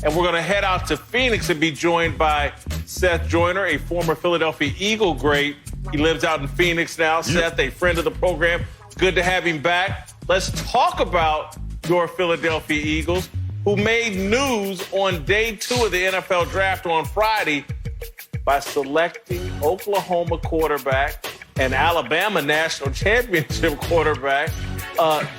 And we're going to head out to Phoenix and be joined by Seth Joyner, a former Philadelphia Eagle great. He lives out in Phoenix now. Seth, a friend of the program. It's good to have him back. Let's talk about your Philadelphia Eagles, who made news on day 2 of the NFL draft on Friday by selecting Oklahoma quarterback and Alabama national championship quarterback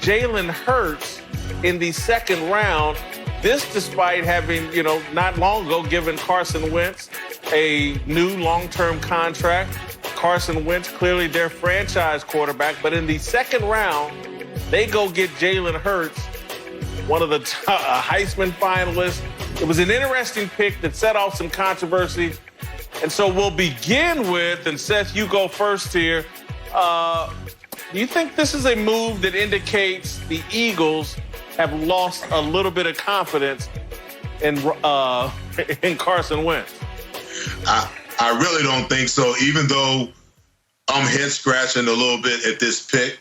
Jalen Hurts in the second round. This despite having, not long ago given Carson Wentz a new long-term contract. Carson Wentz, clearly their franchise quarterback. But in the second round, they go get Jalen Hurts, one of the Heisman finalists. It was an interesting pick that set off some controversy. And so we'll begin with, and Seth, you go first here. Do you think this is a move that indicates the Eagles have lost a little bit of confidence in Carson Wentz? I really don't think so, even though I'm head-scratching a little bit at this pick.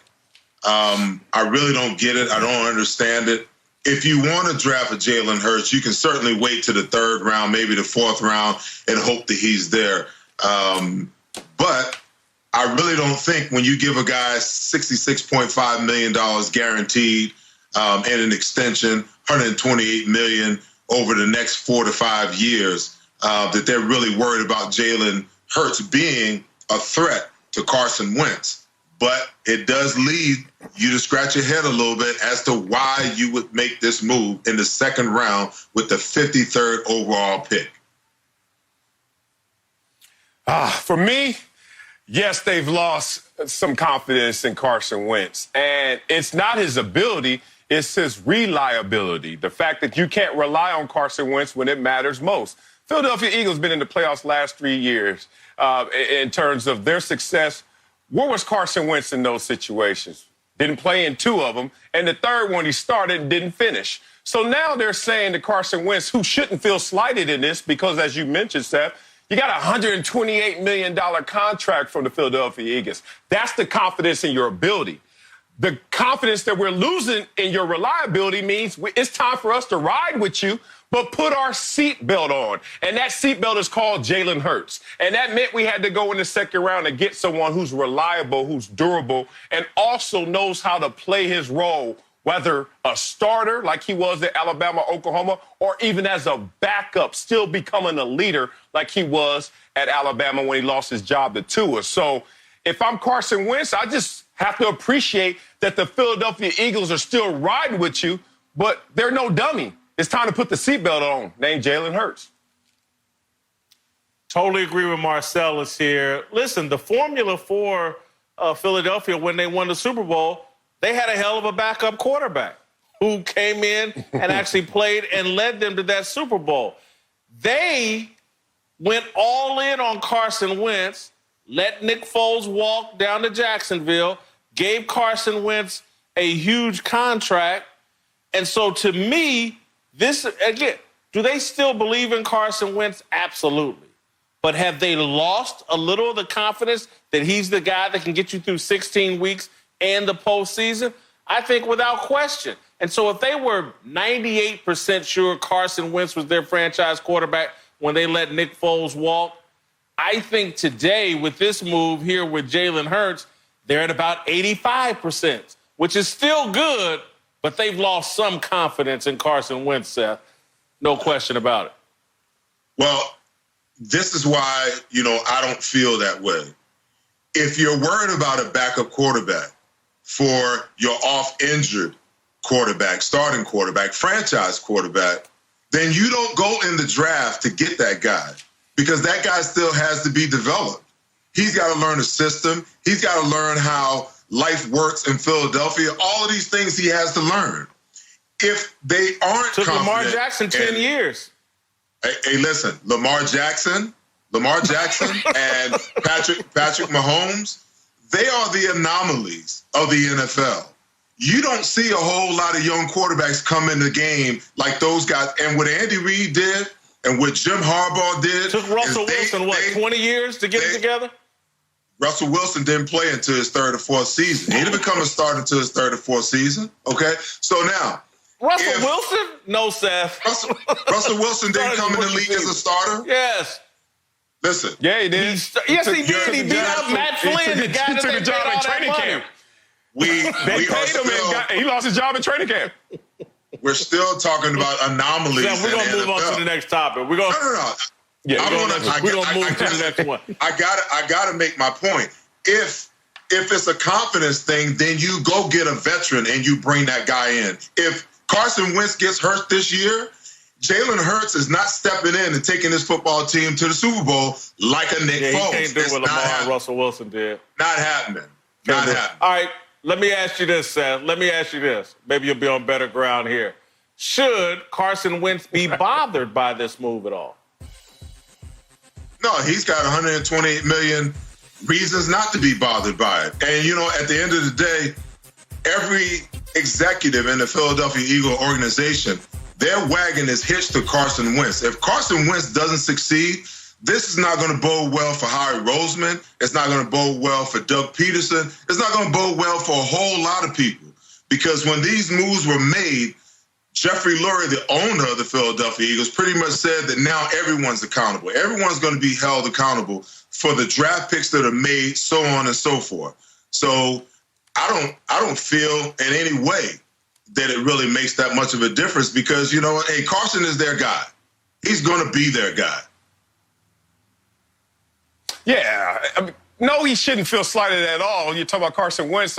I really don't get it. I don't understand it. If you want to draft a Jalen Hurts, you can certainly wait to the 3rd round, maybe the 4th round, and hope that he's there. But I really don't think when you give a guy $66.5 million guaranteed and an extension, $128 million over the next 4 to 5 years, that they're really worried about Jalen Hurts being a threat to Carson Wentz. But it does lead you to scratch your head a little bit as to why you would make this move in the second round with the 53rd overall pick. For me, yes, they've lost some confidence in Carson Wentz. And it's not his ability, it's his reliability. The fact that you can't rely on Carson Wentz when it matters most. Philadelphia Eagles been in the playoffs last 3 years in terms of their success. Where was Carson Wentz in those situations? Didn't play in 2 of them. And the third one he started and didn't finish. So now they're saying to Carson Wentz, who shouldn't feel slighted in this because, as you mentioned, Seth, you got a $128 million contract from the Philadelphia Eagles. That's the confidence in your ability. The confidence that we're losing in your reliability means it's time for us to ride with you, but put our seatbelt on. And that seatbelt is called Jalen Hurts. And that meant we had to go in the second round and get someone who's reliable, who's durable, and also knows how to play his role, whether a starter like he was at Alabama, Oklahoma, or even as a backup, still becoming a leader like he was at Alabama when he lost his job to Tua. So if I'm Carson Wentz, I just have to appreciate that the Philadelphia Eagles are still riding with you, but they're no dummy. It's time to put the seatbelt on, named Jalen Hurts. Totally agree with Marcellus here. Listen, the formula for Philadelphia when they won the Super Bowl, they had a hell of a backup quarterback who came in and actually played and led them to that Super Bowl. They went all in on Carson Wentz, let Nick Foles walk down to Jacksonville, gave Carson Wentz a huge contract. And so to me, this, again, do they still believe in Carson Wentz? Absolutely. But have they lost a little of the confidence that he's the guy that can get you through 16 weeks and the postseason? I think without question. And so if they were 98% sure Carson Wentz was their franchise quarterback when they let Nick Foles walk, I think today with this move here with Jalen Hurts, they're at about 85%, which is still good, but they've lost some confidence in Carson Wentz, Seth. No question about it. Well, this is why, I don't feel that way. If you're worried about a backup quarterback for your off-injured quarterback, starting quarterback, franchise quarterback, then you don't go in the draft to get that guy because that guy still has to be developed. He's got to learn the system. He's got to learn how life works in Philadelphia. All of these things he has to learn. If they aren't took Lamar Jackson 10 years. Hey, listen, Lamar Jackson and Patrick Mahomes, they are the anomalies of the NFL. You don't see a whole lot of young quarterbacks come in the game like those guys. And what Andy Reid did and what Jim Harbaugh did. Took Russell Wilson, 20 years to get it together? Russell Wilson didn't play until his 3rd or 4th season. He didn't become a starter until his 3rd or 4th season, okay? So now, Russell Wilson? No, Seth. Russell Wilson didn't come in the league as a starter? Yes. Listen. Yeah, he did. Yes, he did. He beat up Matt Flynn, the guy that took they the job paid in all training that money. camp. They paid him and he lost his job in training camp. We're still talking about anomalies. Yeah, we're gonna move on to the next topic. We're gonna No. Yeah, we're gonna move to the next one. I gotta make my point. If it's a confidence thing, then you go get a veteran and you bring that guy in. If Carson Wentz gets hurt this year, Jalen Hurts is not stepping in and taking this football team to the Super Bowl like a Nick Foles. He can't do what Lamar and Russell Wilson did. Not happening. Not happening. All right, let me ask you this, Seth. Let me ask you this. Maybe you'll be on better ground here. Should Carson Wentz be bothered by this move at all? No, he's got 128 million reasons not to be bothered by it. And, at the end of the day, every executive in the Philadelphia Eagle organization, their wagon is hitched to Carson Wentz. If Carson Wentz doesn't succeed, this is not going to bode well for Howie Roseman. It's not going to bode well for Doug Peterson. It's not going to bode well for a whole lot of people. Because when these moves were made, Jeffrey Lurie, the owner of the Philadelphia Eagles, pretty much said that now everyone's accountable. Everyone's going to be held accountable for the draft picks that are made, so on and so forth. So I don't feel in any way that it really makes that much of a difference because, hey, Carson is their guy. He's going to be their guy. Yeah. No, he shouldn't feel slighted at all. You talk about Carson Wentz.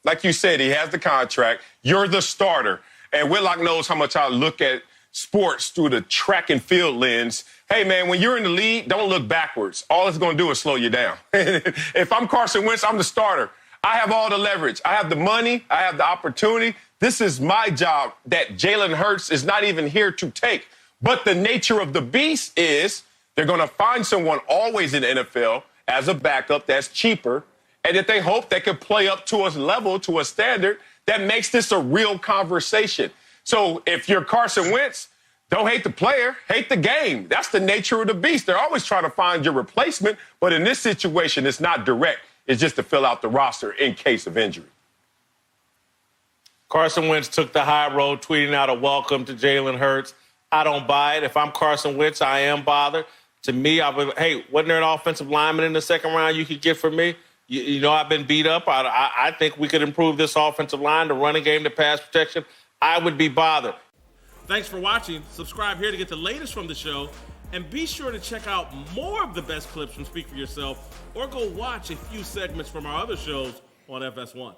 Like you said, he has the contract. You're the starter. And Whitlock knows how much I look at sports through the track and field lens. Hey, man, when you're in the league, don't look backwards. All it's going to do is slow you down. If I'm Carson Wentz, I'm the starter. I have all the leverage. I have the money. I have the opportunity. This is my job that Jalen Hurts is not even here to take. But the nature of the beast is they're going to find someone always in the NFL as a backup that's cheaper and that they hope they can play up to a level, to a standard that makes this a real conversation. So if you're Carson Wentz, don't hate the player, hate the game. That's the nature of the beast. They're always trying to find your replacement, but in this situation, it's not direct. It's just to fill out the roster in case of injury. Carson Wentz took the high road, tweeting out a welcome to Jalen Hurts. I don't buy it. If I'm Carson Wentz, I am bothered. To me, hey, wasn't there an offensive lineman in the second round you could get for me? I've been beat up. I think we could improve this offensive line, the running game, the pass protection. I would be bothered. Thanks for watching. Subscribe here to get the latest from the show. And be sure to check out more of the best clips from Speak For Yourself or go watch a few segments from our other shows on FS1.